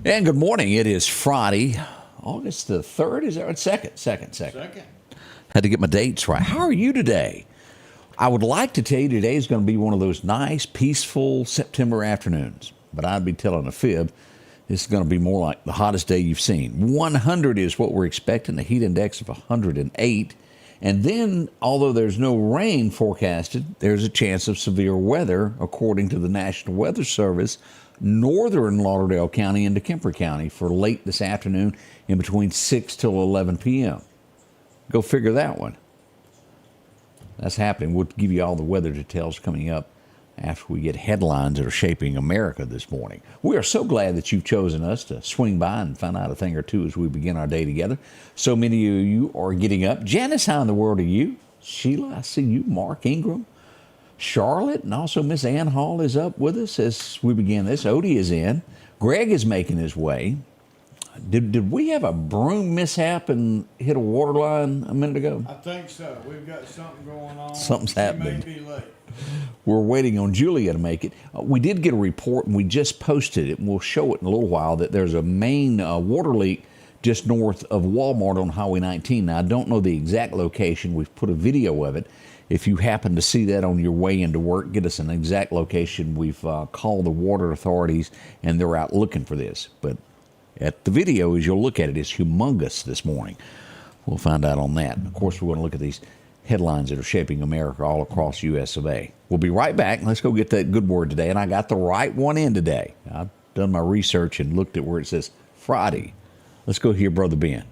And good morning. It is Friday, August the 3rd. Is that right? Second. Had to get my dates right. How are you today? I would like to tell you today is going to be one of those nice, peaceful September afternoons. But I'd be telling a fib. This is going to be more like the hottest day you've seen. 100 is what we're expecting, a heat index of 108. And then, although there's no rain forecasted, there's a chance of severe weather, according to the National Weather Service, northern Lauderdale County into Kemper County for late this afternoon in between 6 till 11 p.m. Go figure that one. That's happening. We'll give you all the weather details coming up after we get headlines that are shaping America this morning. We are so glad that you've chosen us to swing by and find out a thing or two as we begin our day together. So many of you are getting up. Janice, how in the world are you? Sheila, I see you. Mark Ingram. Charlotte, and also Miss Ann Hall is up with us as we begin this. Odie is in. Greg is making his way. Did we have a broom mishap and hit a water line a minute ago? I think so. We've got something going on. Something's happening. She may be late. We're waiting on Julia to make it. We did get a report, and we just posted it, and we'll show it in a little while, that there's a main water leak just north of Walmart on Highway 19. Now, I don't know the exact location. We've put a video of it. If you happen to see that on your way into work, get us an exact location. We've called the water authorities, and they're out looking for this. But at the video, as you'll look at it, it's humongous this morning. We'll find out on that. And of course, we're going to look at these headlines that are shaping America all across U.S. of A. We'll be right back. Let's go get that good word today. And I got the right one in today. I've done my research and looked at where it says Friday. Let's go hear Brother Ben.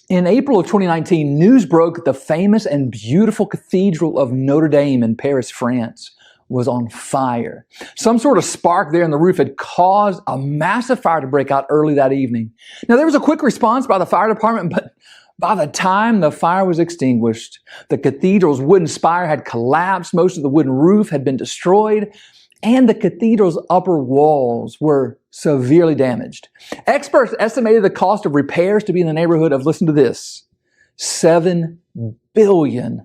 In April of 2019, news broke that the famous and beautiful Cathedral of Notre Dame in Paris, France, was on fire. Some sort of spark there in the roof had caused a massive fire to break out early that evening. Now, there was a quick response by the fire department, but by the time the fire was extinguished, the cathedral's wooden spire had collapsed, most of the wooden roof had been destroyed, and the cathedral's upper walls were severely damaged. Experts estimated the cost of repairs to be in the neighborhood of, listen to this, $7 billion.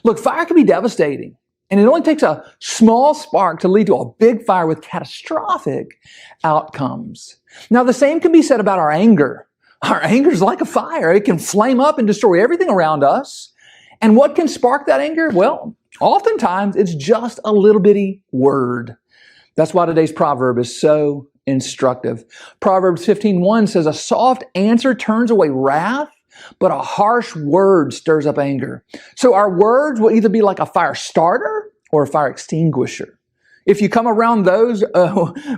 Look, fire can be devastating, and it only takes a small spark to lead to a big fire with catastrophic outcomes. Now, the same can be said about our anger. Our anger is like a fire. It can flame up and destroy everything around us. And what can spark that anger? Well, oftentimes it's just a little bitty word. That's why today's proverb is so instructive. Proverbs 15:1 says, "A soft answer turns away wrath, but a harsh word stirs up anger." So our words will either be like a fire starter or a fire extinguisher. If you come around those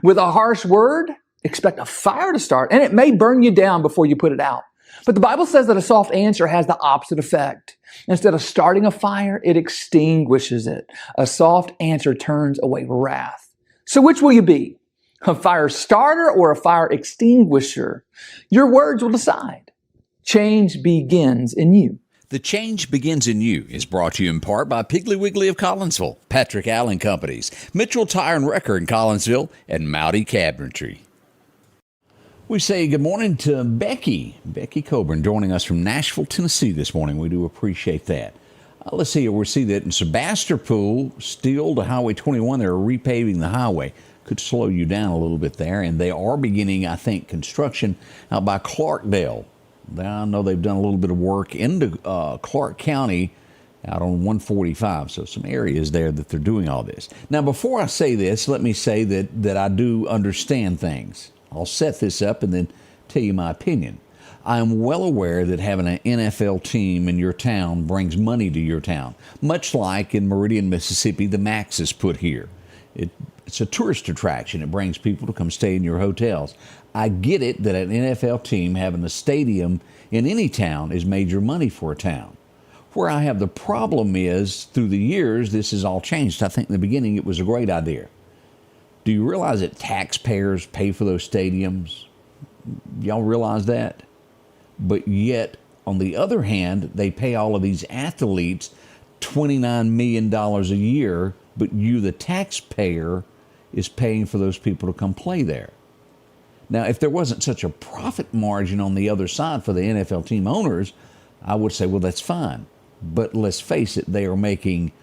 with a harsh word, expect a fire to start, and it may burn you down before you put it out. But the Bible says that a soft answer has the opposite effect. Instead of starting a fire, it extinguishes it. A soft answer turns away wrath. So which will you be? A fire starter or a fire extinguisher? Your words will decide. Change begins in you. The Change Begins in You is brought to you in part by Piggly Wiggly of Collinsville, Patrick Allen Companies, Mitchell Tire and Wrecker in Collinsville, and Mowdy Cabinetry. We say good morning to Becky Coburn, joining us from Nashville, Tennessee this morning. We do appreciate that. Let's see here. We see that in Sebastopol, still to Highway 21, they're repaving the highway. Could slow you down a little bit there. And they are beginning, I think, construction out by Clarkdale. I know they've done a little bit of work into Clark County out on 145. So some areas there that they're doing all this. Now, before I say this, let me say that I do understand things. I'll set this up and then tell you my opinion. I am well aware that having an NFL team in your town brings money to your town, much like in Meridian, Mississippi, the Max is put here. It's a tourist attraction. It brings people to come stay in your hotels. I get it that an NFL team having a stadium in any town is major money for a town. Where I have the problem is, through the years, this has all changed. I think in the beginning it was a great idea. Do you realize that taxpayers pay for those stadiums? Y'all realize that? But yet, on the other hand, they pay all of these athletes $29 million a year, but you, the taxpayer, is paying for those people to come play there. Now, if there wasn't such a profit margin on the other side for the NFL team owners, I would say, well, that's fine. But let's face it, they are making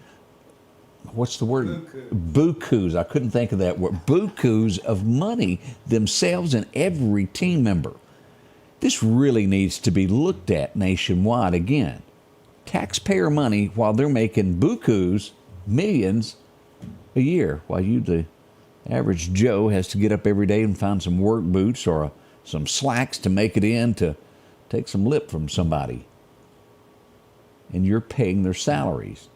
what's the word? Bukus. I couldn't think of that word. Bukus of money themselves and every team member. This really needs to be looked at nationwide again. Taxpayer money while they're making bukus, millions a year, while you, the average Joe, has to get up every day and find some work boots or some slacks to make it in to take some lip from somebody. And you're paying their salaries.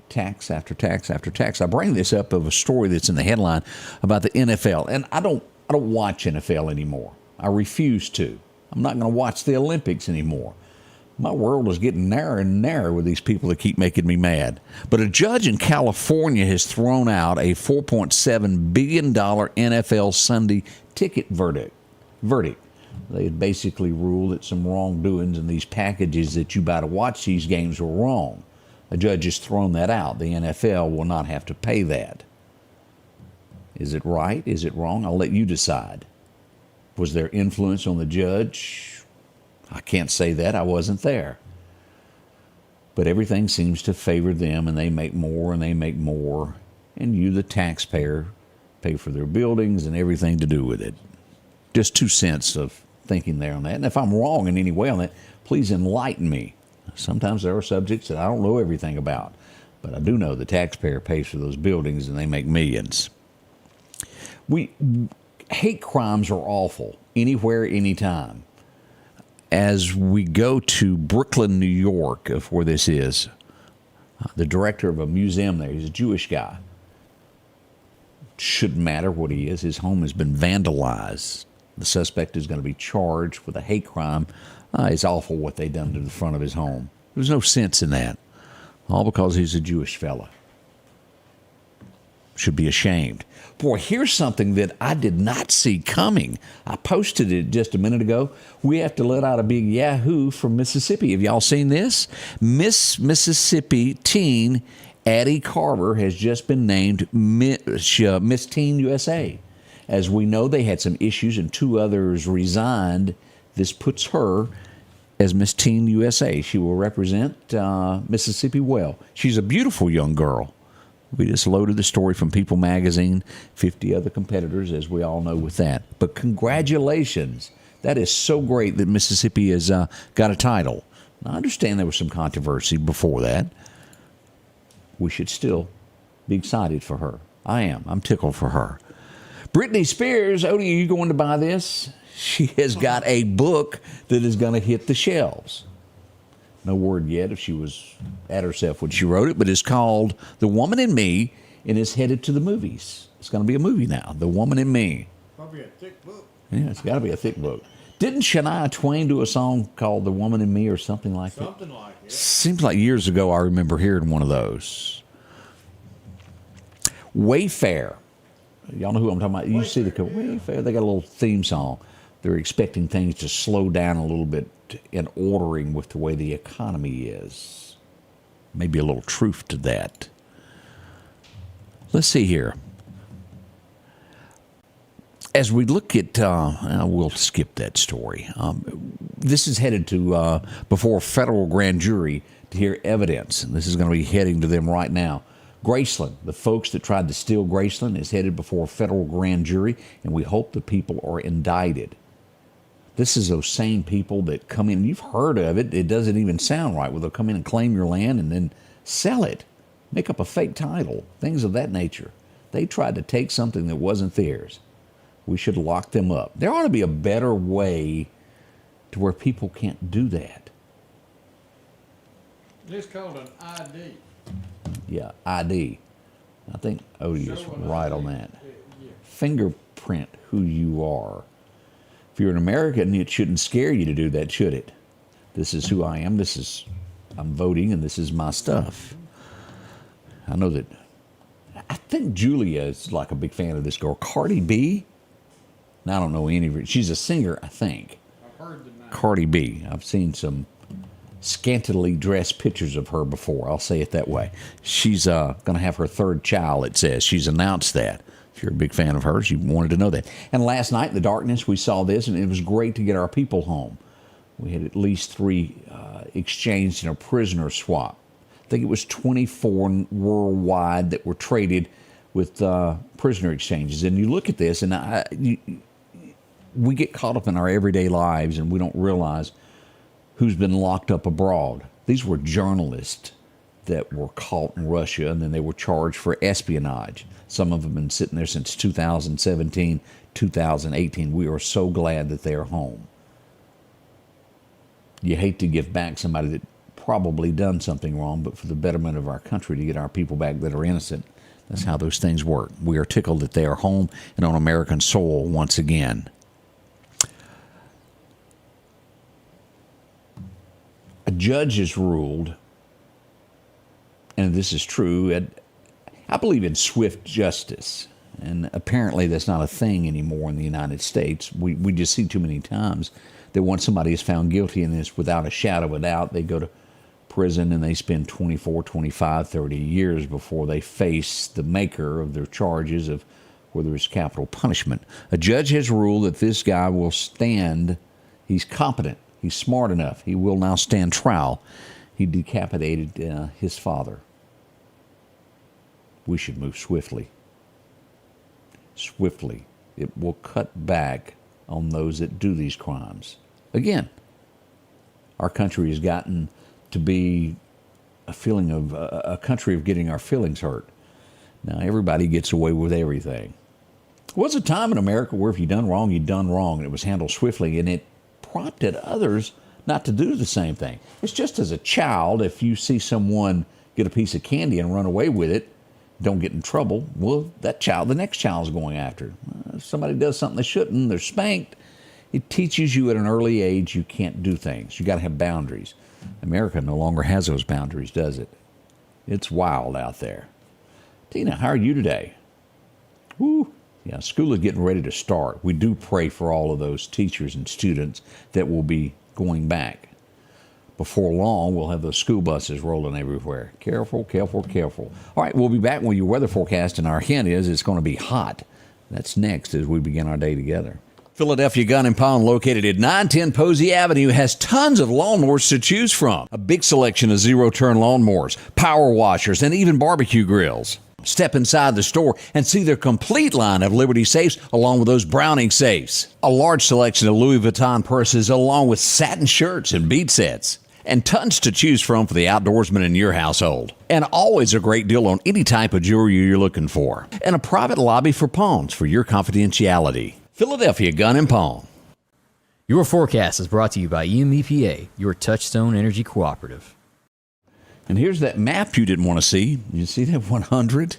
Tax after tax after tax. I bring this up of a story that's in the headline about the NFL. And I don't watch NFL anymore. I refuse to. I'm not going to watch the Olympics anymore. My world is getting narrower and narrower with these people that keep making me mad. But a judge in California has thrown out a $4.7 billion NFL Sunday ticket verdict. They had basically ruled that some wrongdoings in these packages that you buy to watch these games were wrong. A judge has thrown that out. The NFL will not have to pay that. Is it right? Is it wrong? I'll let you decide. Was there influence on the judge? I can't say that. I wasn't there. But everything seems to favor them, and they make more and they make more. And you, the taxpayer, pay for their buildings and everything to do with it. Just 2 cents of thinking there on that. And if I'm wrong in any way on that, please enlighten me. Sometimes there are subjects that I don't know everything about. But I do know the taxpayer pays for those buildings, and they make millions. Hate crimes are awful, anywhere, anytime. As we go to Brooklyn, New York, of where this is, the director of a museum there, he's a Jewish guy. Shouldn't matter what he is. His home has been vandalized. The suspect is going to be charged with a hate crime. It's awful what they done to the front of his home. There's no sense in that. All because he's a Jewish fella. Should be ashamed. Boy, here's something that I did not see coming. I posted it just a minute ago. We have to let out a big yahoo from Mississippi. Have y'all seen this? Miss Mississippi teen Addie Carter has just been named Miss Teen USA. As we know, they had some issues and 2 others resigned. This puts her as Miss Teen USA. She will represent Mississippi well. She's a beautiful young girl. We just loaded the story from People magazine, 50 other competitors, as we all know with that. But congratulations. That is so great that Mississippi has got a title. Now, I understand there was some controversy before that. We should still be excited for her. I am. I'm tickled for her. Britney Spears, Odie, are you going to buy this? She has got a book that is going to hit the shelves. No word yet if she was at herself when she wrote it, but it's called The Woman in Me, and it's headed to the movies. It's going to be a movie now, The Woman in Me. Probably a thick book. Yeah, it's got to be a thick book. Didn't Shania Twain do a song called The Woman in Me or something like that? Something like it. Seems like years ago I remember hearing one of those. Wayfair. Y'all know who I'm talking about? You see the Wayfair, they got a little theme song. They're expecting things to slow down a little bit in ordering with the way the economy is. Maybe a little truth to that. Let's see here. As we look at, we'll skip that story. This is headed to before a federal grand jury to hear evidence. And this is going to be heading to them right now. Graceland, the folks that tried to steal Graceland, is headed before a federal grand jury, and we hope the people are indicted. This is those same people that come in. You've heard of it. It doesn't even sound right. Well, they'll come in and claim your land and then sell it, make up a fake title, things of that nature. They tried to take something that wasn't theirs. We should lock them up. There ought to be a better way to where people can't do that. It's called an ID. Yeah, ID. I think Odie is right on that. Yeah. Fingerprint who you are. If you're an American, it shouldn't scare you to do that, should it? This is who I am. I'm voting, and this is my stuff. I know that. I think Julia is like a big fan of this girl, Cardi B. Now, I don't know any of her. She's a singer, I think. I've heard the name. Cardi B. I've seen some scantily dressed pictures of her before. I'll say it that way. She's going to have her 3rd child, it says. She's announced that. If you're a big fan of hers, you wanted to know that. And last night in the darkness, we saw this, and it was great to get our people home. We had at least 3 exchanged in a prisoner swap. think it was 24 worldwide that were traded with prisoner exchanges. And you look at this, and we get caught up in our everyday lives, and we don't realize who's been locked up abroad. These were journalists that were caught in Russia, and then they were charged for espionage. Some of them have been sitting there since 2017, 2018. We are so glad that they're home. You hate to give back somebody that probably done something wrong, but for the betterment of our country, to get our people back that are innocent, that's how those things work. We are tickled that they are home and on American soil once again. A judge has ruled, and this is true, I believe in swift justice. And apparently that's not a thing anymore in the United States. We just see too many times that once somebody is found guilty in this, without a shadow of a doubt, they go to prison and they spend 24, 25, 30 years before they face the maker of their charges of whether it's capital punishment. A judge has ruled that this guy will stand, he's competent, he's smart enough, he will now stand trial. He decapitated his father. We should move swiftly. Swiftly. It will cut back on those that do these crimes. Again, our country has gotten to be a feeling of a country of getting our feelings hurt. Now, everybody gets away with everything. There was a time in America where if you done wrong, you done wrong, and it was handled swiftly, and it prompted others not to do the same thing. It's just as a child, if you see someone get a piece of candy and run away with it, don't get in trouble, well, that child, the next child's going after. If somebody does something they shouldn't, they're spanked. It teaches you at an early age you can't do things. You got to have boundaries. America no longer has those boundaries, does it? It's wild out there. Tina, how are you today? Woo. Yeah, school is getting ready to start. We do pray for all of those teachers and students that will be going back. Before long, we'll have those school buses rolling everywhere. Careful, careful, careful. All right, we'll be back with your weather forecast, and our hint is it's going to be hot. That's next as we begin our day together. Philadelphia Gun and Pawn, located at 910 Posey Avenue, has tons of lawnmowers to choose from. A big selection of zero-turn lawnmowers, power washers, and even barbecue grills. Step inside the store and see their complete line of Liberty safes along with those Browning safes. A large selection of Louis Vuitton purses along with satin shirts and bead sets. And tons to choose from for the outdoorsman in your household. And always a great deal on any type of jewelry you're looking for. And a private lobby for pawns for your confidentiality. Philadelphia Gun and Pawn. Your forecast is brought to you by EMEPA, your Touchstone Energy Cooperative. And here's that map you didn't want to see. You see that 100?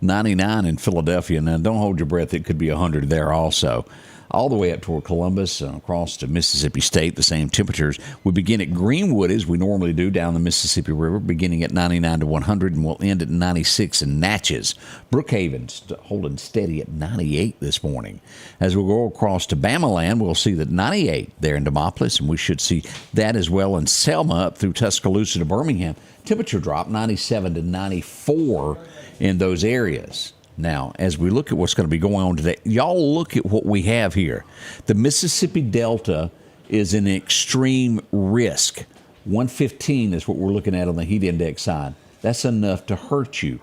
99 in Philadelphia. Now, don't hold your breath. It could be 100 there also. All the way up toward Columbus and across to Mississippi State, the same temperatures. We begin at Greenwood, as we normally do, down the Mississippi River, beginning at 99 to 100, and we'll end at 96 in Natchez. Brookhaven holding steady at 98 this morning. As we go across to Bamaland, we'll see that 98 there in Demopolis, and we should see that as well in Selma up through Tuscaloosa to Birmingham. Temperature drop 97 to 94 in those areas. Now, as we look at what's going to be going on today, y'all look at what we have here. The Mississippi Delta is an extreme risk. 115 is what we're looking at on the heat index side. That's enough to hurt you.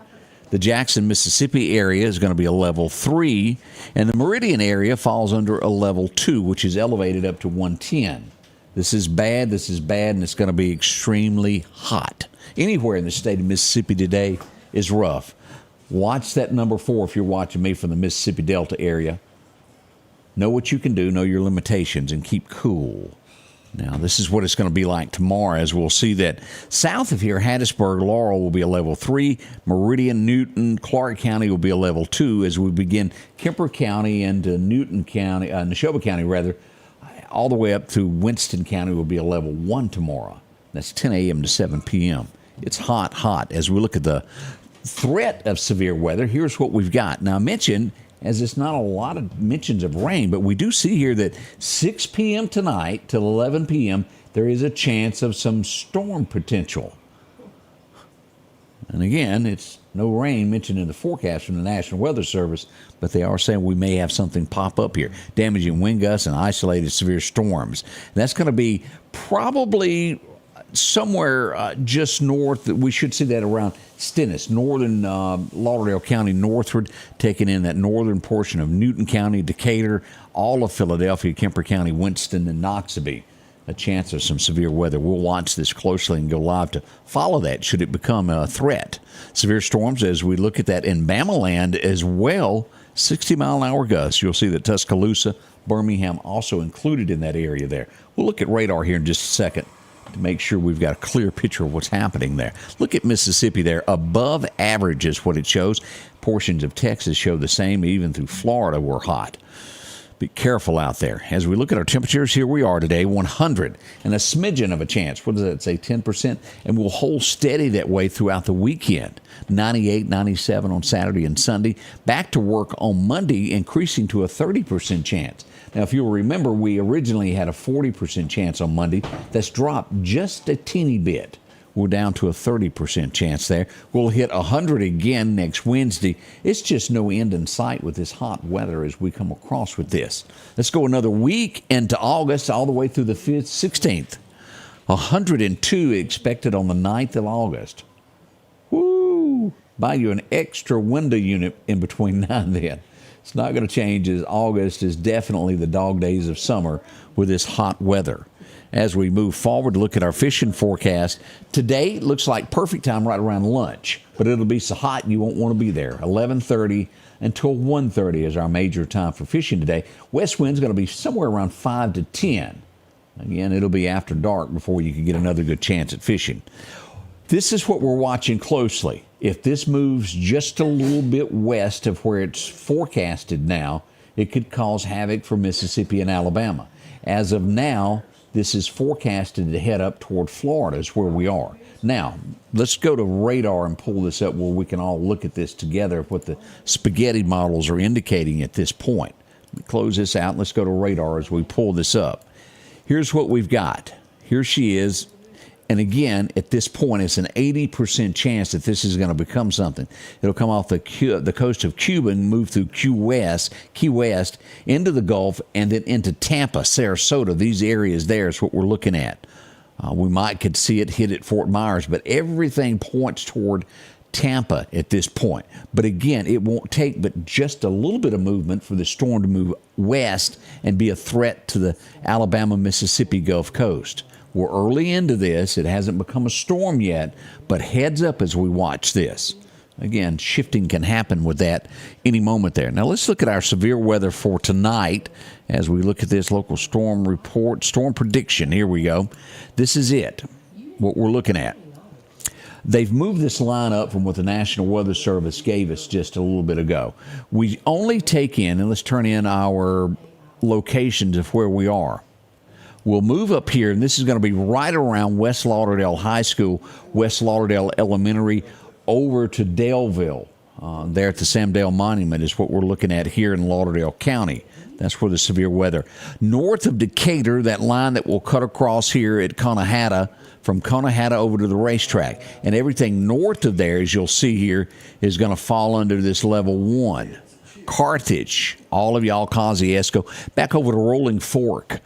The Jackson, Mississippi area is going to be a level 3, and the Meridian area falls under a level 2, which is elevated up to 110. This is bad, and it's going to be extremely hot. Anywhere in the state of Mississippi today is rough. Watch that number 4 if you're watching me from the Mississippi Delta area. Know what you can do, know your limitations, and keep cool. Now, this is what it's going to be like tomorrow, as we'll see that south of here, Hattiesburg, Laurel will be a level 3. Meridian, Newton, Clark County will be a level 2 as we begin Kemper County and Newton County, Neshoba County, rather, all the way up through Winston County will be a level 1 tomorrow. That's 10 a.m. to 7 p.m. It's hot, hot. As we look at the threat of severe weather, here's what we've got. Now, I mentioned, as it's not a lot of mentions of rain, but we do see here that 6 p.m. tonight till 11 p.m., there is a chance of some storm potential. And again, it's no rain mentioned in the forecast from the National Weather Service, but they are saying we may have something pop up here, damaging wind gusts and isolated severe storms. And that's going to be probably somewhere just north. We should see that around Stennis, northern Lauderdale County northward, taking in that northern portion of Newton County, Decatur, all of Philadelphia, Kemper County, Winston, and Noxubee. A chance of some severe weather. We'll watch this closely and go live to follow that should it become a threat. Severe storms as we look at that in Bama land as well, 60-mile-an-hour gusts. You'll see that Tuscaloosa, Birmingham also included in that area there. We'll look at radar here in just a second to make sure we've got a clear picture of what's happening there. Look at Mississippi there. Above average is what it shows. Portions of Texas show the same. Even through Florida, we're hot. Be careful out there. As we look at our temperatures, here we are today, 100 and a smidgen of a chance. What does that say, 10%? And we'll hold steady that way throughout the weekend. 98, 97 on Saturday and Sunday. Back to work on Monday, increasing to a 30% chance. Now, if you'll remember, we originally had a 40% chance on Monday. That's dropped just a teeny bit. We're down to a 30% chance there. We'll hit 100 again next Wednesday. It's just no end in sight with this hot weather as we come across with this. Let's go another week into August, all the way through the 5th, 16th. 102 expected on the 9th of August. Woo! Buy you an extra window unit in between now and then. It's not going to change, as August is definitely the dog days of summer with this hot weather. As we move forward, look at our fishing forecast. Today looks like perfect time right around lunch, but it'll be so hot you won't want to be there. 11:30 until 1:30 is our major time for fishing today. West wind's going to be somewhere around 5 to 10. Again, it'll be after dark before you can get another good chance at fishing. This is what we're watching closely. If this moves just a little bit west of where it's forecasted now, it could cause havoc for Mississippi and Alabama. As of now, this is forecasted to head up toward Florida is where we are. Now, let's go to radar and pull this up where we can all look at this together, what the spaghetti models are indicating at this point. Let me close this out. Let's go to radar as we pull this up. Here's what we've got. Here she is. And again, at this point, it's an 80% chance that this is going to become something. It'll come off the coast of Cuba and move through Key West, into the Gulf, and then into Tampa, Sarasota. These areas there is what we're looking at. We could see it hit at Fort Myers, but everything points toward Tampa at this point. But again, it won't take but just a little bit of movement for the storm to move west and be a threat to the Alabama-Mississippi Gulf Coast. We're early into this. It hasn't become a storm yet, but heads up as we watch this. Again, shifting can happen with that any moment there. Now let's look at our severe weather for tonight as we look at this local storm report, storm prediction. Here we go. This is it, what we're looking at. They've moved this line up from what the National Weather Service gave us just a little bit ago. We only take in, and let's turn in our locations of where we are. We'll move up here, and this is going to be right around West Lauderdale High School, West Lauderdale Elementary, over to Daleville. There at the Sam Dale Monument is what we're looking at here in Lauderdale County. That's where the severe weather. North of Decatur, that line that will cut across here at Conahatta, from Conahatta over to the racetrack. And everything north of there, as you'll see here, is going to fall under this level 1. Carthage, all of y'all, Kosciuszko, back over to Rolling Fork,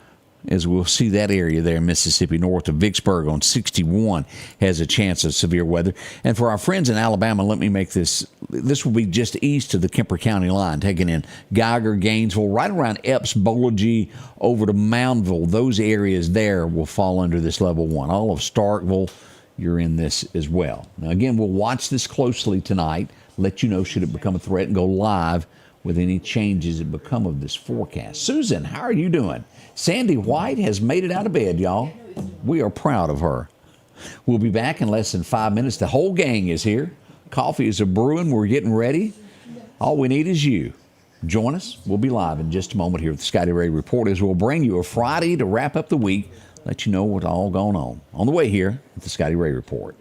as we'll see that area there in Mississippi, north of Vicksburg on 61, has a chance of severe weather. And for our friends in Alabama, let me make this will be just east of the Kemper County line, taking in Geiger, Gainesville, right around Epps, Bolagie, over to Moundville. Those areas there will fall under this level 1. All of Starkville, you're in this as well. Now, again, we'll watch this closely tonight, let you know should it become a threat, and go live with any changes that become of this forecast. Susan, how are you doing? Sandy White has made it out of bed, y'all. We are proud of her. We'll be back in less than 5 minutes. The whole gang is here. Coffee is a-brewing. We're getting ready. All we need is you. Join us. We'll be live in just a moment here with the Scotty Ray Report, as we'll bring you a Friday to wrap up the week, let you know what's all going on. On the way here with the Scotty Ray Report.